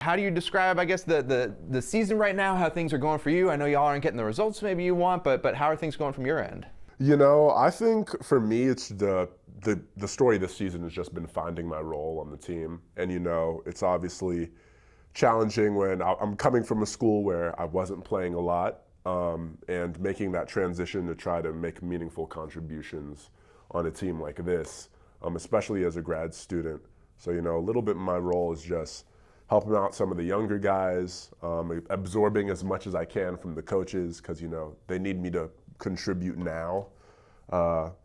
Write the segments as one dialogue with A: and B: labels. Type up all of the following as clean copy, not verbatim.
A: How do you describe, I guess, the season right now, how things are going for you? I know y'all aren't getting the results maybe you want, but how are things going from your end?
B: I think for me, it's the story this season has just been finding my role on the team. And, it's obviously challenging when I'm coming from a school where I wasn't playing a lot, and making that transition to try to make meaningful contributions on a team like this, especially as a grad student. So, a little bit of my role is just helping out some of the younger guys, absorbing as much as I can from the coaches, because, they need me to contribute now. But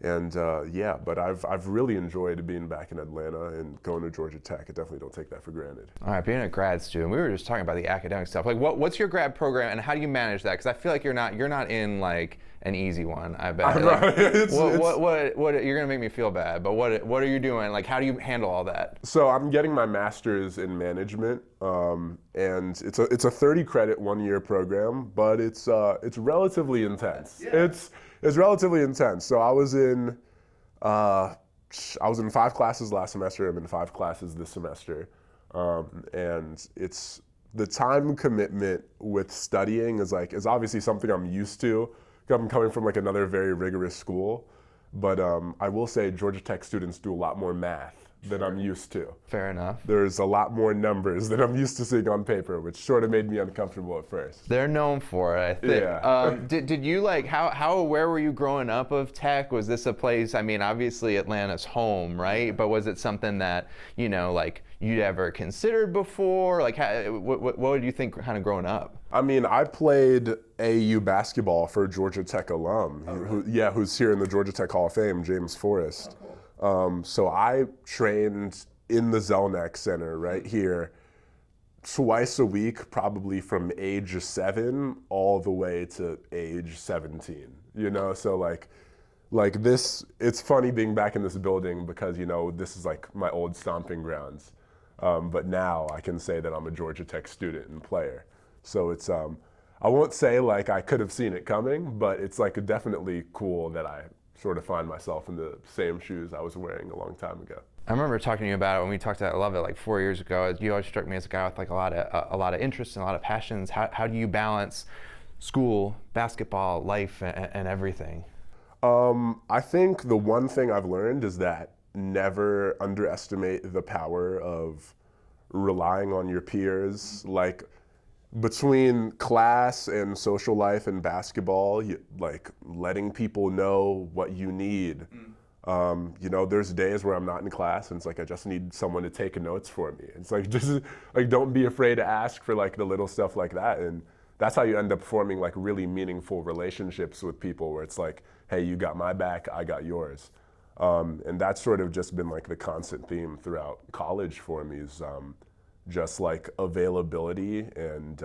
B: I've really enjoyed being back in Atlanta and going to Georgia Tech. I definitely don't take that for granted.
A: All right, being a grad student, we were just talking about the academic stuff. Like, what's your grad program, and how do you manage that? Because I feel like you're not in like an easy one. I bet. Like, what you're gonna make me feel bad, but what are you doing? Like, how do you handle all that?
B: So I'm getting my master's in management, and it's a 30 credit 1-year program, but it's relatively intense. Yeah. It's relatively intense. So I was in 5 classes last semester. I'm in 5 classes this semester, and it's the time commitment with studying is obviously something I'm used to. I'm coming from like another very rigorous school, but I will say Georgia Tech students do a lot more math than I'm used to.
A: Fair enough.
B: There's a lot more numbers than I'm used to seeing on paper, which sort of made me uncomfortable at first.
A: They're known for it, I think.
B: Yeah.
A: Did you how aware were you growing up of Tech? Was this a place, I mean, obviously Atlanta's home, right? But was it something that, you'd ever considered before? Like, what would you think kind of growing up?
B: I mean, I played AAU basketball for a Georgia Tech alum, who's here in the Georgia Tech Hall of Fame, James Forrest. So I trained in the Zelnick Center right here twice a week, probably from age 7 all the way to age 17, So like this, it's funny being back in this building because, this is like my old stomping grounds. But now I can say that I'm a Georgia Tech student and player. So it's, I won't say like I could have seen it coming, but it's like definitely cool that I sort of find myself in the same shoes I was wearing a long time ago.
A: I remember talking to you about it when we talked at Love It like 4 years ago. You always struck me as a guy with like a lot of interests and a lot of passions. How do you balance school, basketball, life, and everything?
B: I think the one thing I've learned is that never underestimate the power of relying on your peers. Like, between class and social life and basketball, like letting people know what you need. There's days where I'm not in class and it's like I just need someone to take notes for me. It's like just like don't be afraid to ask for like the little stuff like that, and that's how you end up forming like really meaningful relationships with people where it's like, hey, you got my back, I got yours. And that's sort of just been like the constant theme throughout college for me is just like availability and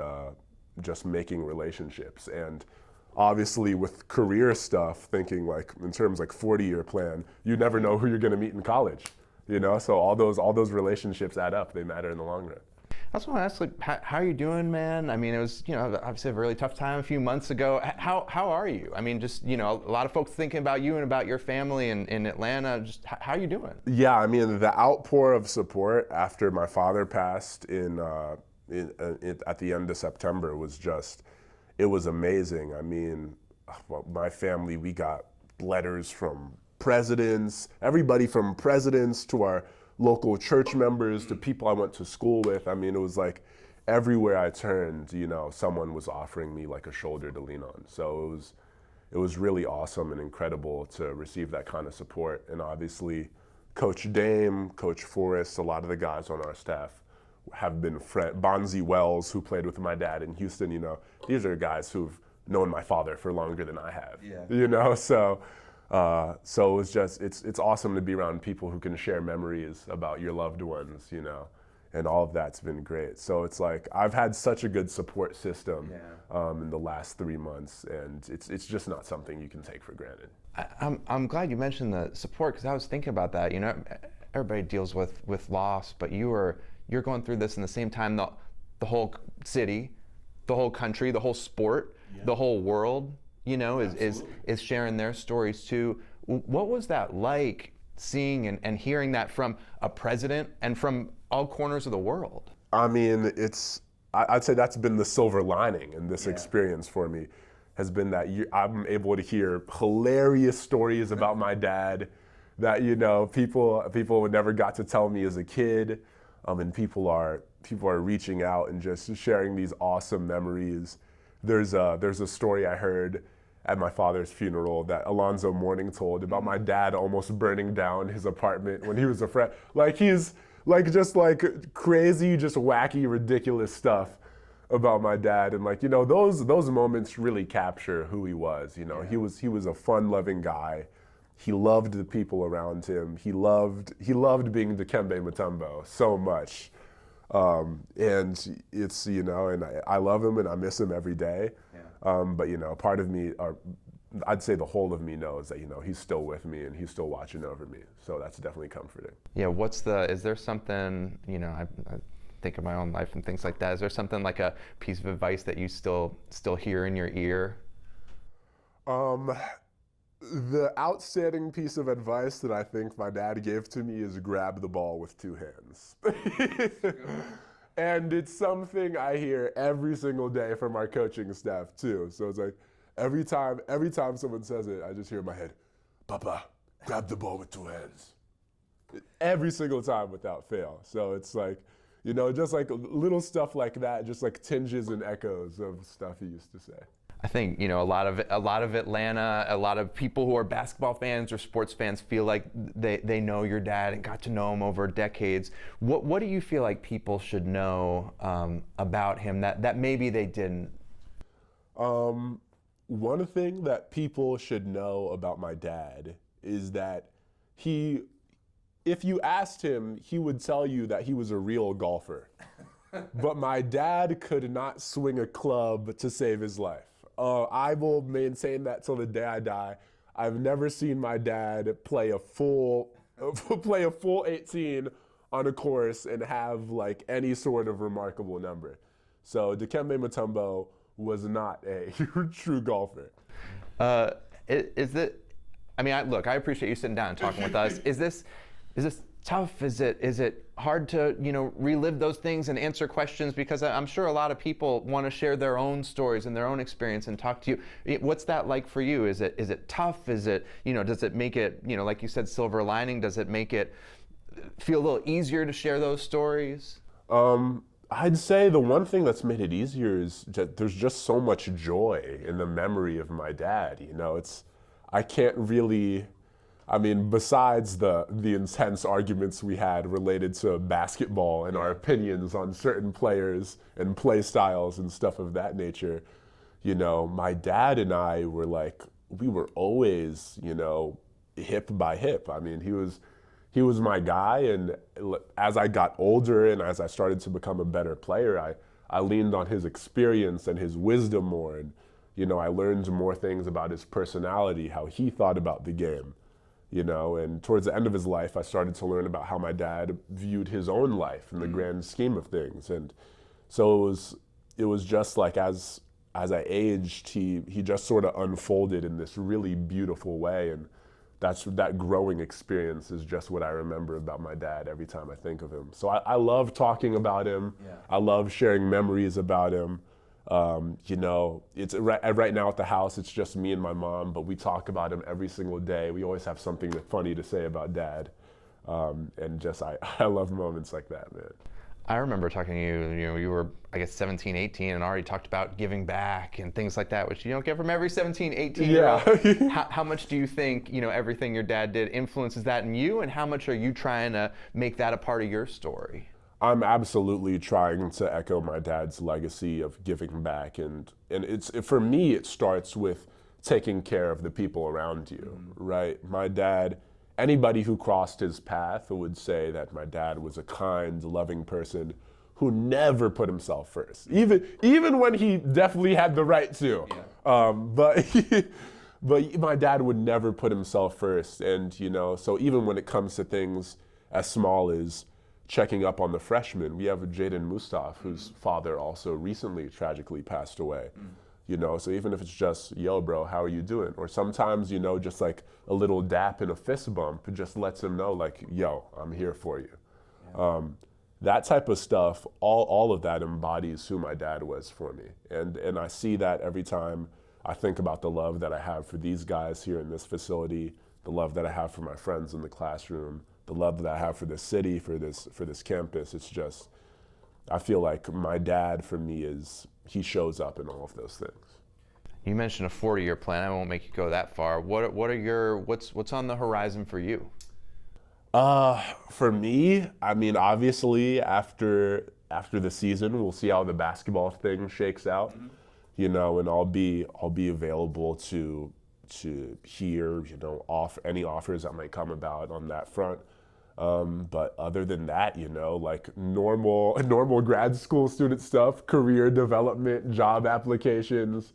B: just making relationships. And obviously with career stuff, thinking like in terms like 40-year plan, you never know who you're gonna meet in college, So all those relationships add up, they matter in the long run.
A: I just want to ask, like, how are you doing, man? I mean, it was, obviously a really tough time a few months ago. How are you? I mean, just, a lot of folks thinking about you and about your family in Atlanta. Just how are you doing?
B: Yeah, I mean, the outpour of support after my father passed at the end of September was just, it was amazing. I mean, my family, we got letters from presidents, everybody from presidents to our local church members to people I went to school with. I mean, it was like everywhere I turned, someone was offering me like a shoulder to lean on. So it was really awesome and incredible to receive that kind of support. And obviously, Coach Dame, Coach Forrest, a lot of the guys on our staff have been Bonzi Wells, who played with my dad in Houston, these are guys who've known my father for longer than I have. Yeah. So it's just, it's awesome to be around people who can share memories about your loved ones, and all of that's been great. So it's like, I've had such a good support system in the last 3 months, and it's just not something you can take for granted.
A: I'm glad you mentioned the support, because I was thinking about that. Everybody deals with loss, but you're going through this in the same time the whole city, the whole country, the whole sport, the whole world, is sharing their stories too. What was that like, seeing and hearing that from a president and from all corners of the world?
B: I mean, I'd say that's been the silver lining in this
A: Yeah.
B: experience for me, has been that I'm able to hear hilarious stories about my dad that, people would never got to tell me as a kid. And people are reaching out and just sharing these awesome memories. There's a story I heard at my father's funeral that Alonzo Mourning told about my dad almost burning down his apartment when he was a friend. Like, he's just crazy, just wacky, ridiculous stuff about my dad. And those moments really capture who he was.
A: Yeah.
B: He was a fun-loving guy. He loved the people around him. He loved being Dikembe Mutombo so much. And it's, and I love him and I miss him every day.
A: Yeah.
B: But part of me, or I'd say the whole of me, knows that, he's still with me and he's still watching over me. So that's definitely comforting.
A: Yeah, is there something, I think of my own life and things like that. Is there something like a piece of advice that you still hear in your ear?
B: The outstanding piece of advice that I think my dad gave to me is grab the ball with two hands. And it's something I hear every single day from our coaching staff too. So it's like every time someone says it, I just hear in my head, "Papa, grab the ball with two hands." Every single time without fail. So it's like, just like little stuff like that, just like tinges and echoes of stuff he used to say.
A: I think a lot of Atlanta, a lot of people who are basketball fans or sports fans feel like they know your dad and got to know him over decades. What do you feel like people should know about him that maybe they didn't?
B: One thing that people should know about my dad is that if you asked him, he would tell you that he was a real golfer. But my dad could not swing a club to save his life. I will maintain that till the day I die. I've never seen my dad play a full 18 on a course and have any sort of remarkable number. So Dikembe Mutombo was not a true golfer.
A: Is it? I mean, I appreciate you sitting down and talking with us. Is this tough? Is it hard to relive those things and answer questions? Because I'm sure a lot of people want to share their own stories and their own experience and talk to you. What's that like for you? Is it tough? Is it does it make it like you said, silver lining? Does it make it feel a little easier to share those stories?
B: I'd say the one thing that's made it easier is there's just so much joy in the memory of my dad. I can't really. I mean, besides the intense arguments we had related to basketball and our opinions on certain players and play styles and stuff of that nature, my dad and I were we were always, hip by hip. I mean, he was my guy, and as I got older and as I started to become a better player, I leaned on his experience and his wisdom more, and I learned more things about his personality, how he thought about the game. And towards the end of his life, I started to learn about how my dad viewed his own life in the grand scheme of things. And so it was just as I aged, he just sort of unfolded in this really beautiful way. And that growing experience is just what I remember about my dad every time I think of him. So I love talking about him. Yeah. I love sharing memories about him. It's right now at the house, it's just me and my mom, but we talk about him every single day. We always have something funny to say about dad. And I love moments like that, man.
A: I remember talking to you, you were, I guess, 17, 18, and already talked about giving back and things like that, which you don't get from every 17, 18-year-old. Yeah. How much do you think, everything your dad did influences that in you, and how much are you trying to make that a part of your story?
B: I'm absolutely trying to echo my dad's legacy of giving back, and for me, it starts with taking care of the people around you, right? My dad, anybody who crossed his path would say that my dad was a kind, loving person who never put himself first, even when he definitely had the right to. Yeah. But my dad would never put himself first, and so even when it comes to things as small as checking up on the freshmen. We have Jaden Mustaf, whose father also recently tragically passed away. So even if it's just, yo, bro, how are you doing? Or sometimes, just like a little dap and a fist bump just lets him know, yo, I'm here for you. Yeah. that type of stuff, all of that embodies who my dad was for me. And I see that every time I think about the love that I have for these guys here in this facility, the love that I have for my friends in the classroom, the love that I have for this city, for this campus. It's just, I feel like my dad for me he shows up in all of those things.
A: You mentioned a 40-year plan. I won't make you go that far. What's on the horizon for you?
B: For me, I mean, obviously after the season, we'll see how the basketball thing shakes out, you know, and I'll be available to hear, you know, any offers that might come about on that front. But other than that, you know, like normal grad school student stuff, career development, job applications,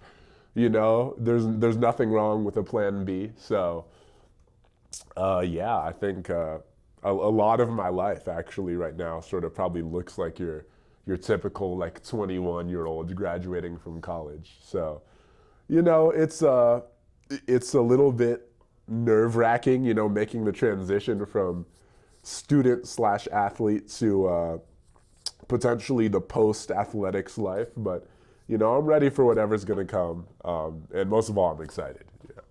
B: you know, there's nothing wrong with a plan B. So, yeah, I think a lot of my life actually right now sort of probably looks like your typical like 21-year-old graduating from college. So, you know, it's a little bit nerve-wracking, you know, making the transition from student/athlete to potentially the post-athletics life, but you know, I'm ready for whatever's going to come, and most of all, I'm excited. Yeah.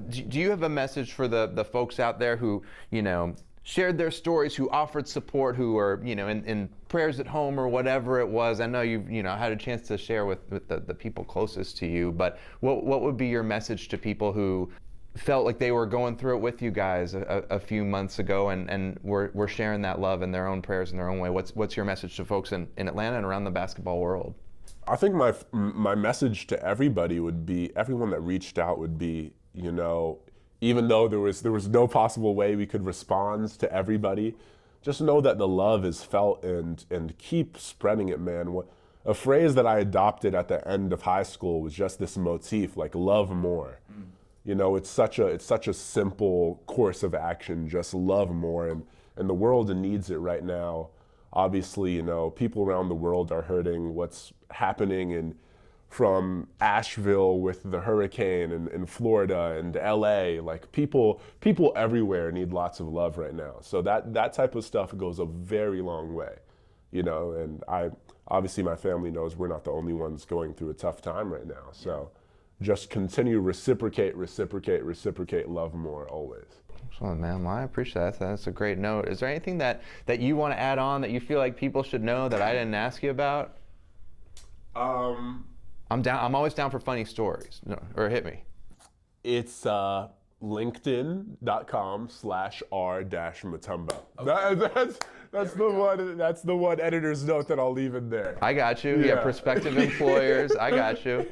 A: Do you have a message for the folks out there who, you know, shared their stories, who offered support, who are, you know, in prayers at home or whatever it was? I know you've, you know, had a chance to share with the people closest to you, but what would be your message to people who felt like they were going through it with you guys a few months ago and were sharing that love in their own prayers in their own way? What's your message to folks in Atlanta and around the basketball world?
B: I think my message to everybody would be, everyone that reached out would be, you know, even though there was no possible way we could respond to everybody, just know that the love is felt and keep spreading it, man. A phrase that I adopted at the end of high school was just this motif, like love more. You know, it's such a simple course of action, just love more, and the world needs it right now. Obviously, you know, people around the world are hurting. What's happening from Asheville with the hurricane in Florida and LA, like people everywhere need lots of love right now. So that type of stuff goes a very long way, you know, and obviously my family knows we're not the only ones going through a tough time right now. So just continue, reciprocate, love more always.
A: Excellent, man. Well, I appreciate that. That's a great note. Is there anything that you want to add on that you feel like people should know that I didn't ask you about? I'm always down for funny stories. No, or hit me.
B: It's linkedin.com/r-mutombo. Okay. That's the one editor's note that I'll leave in there.
A: I got you. Yeah, prospective employers. I got you.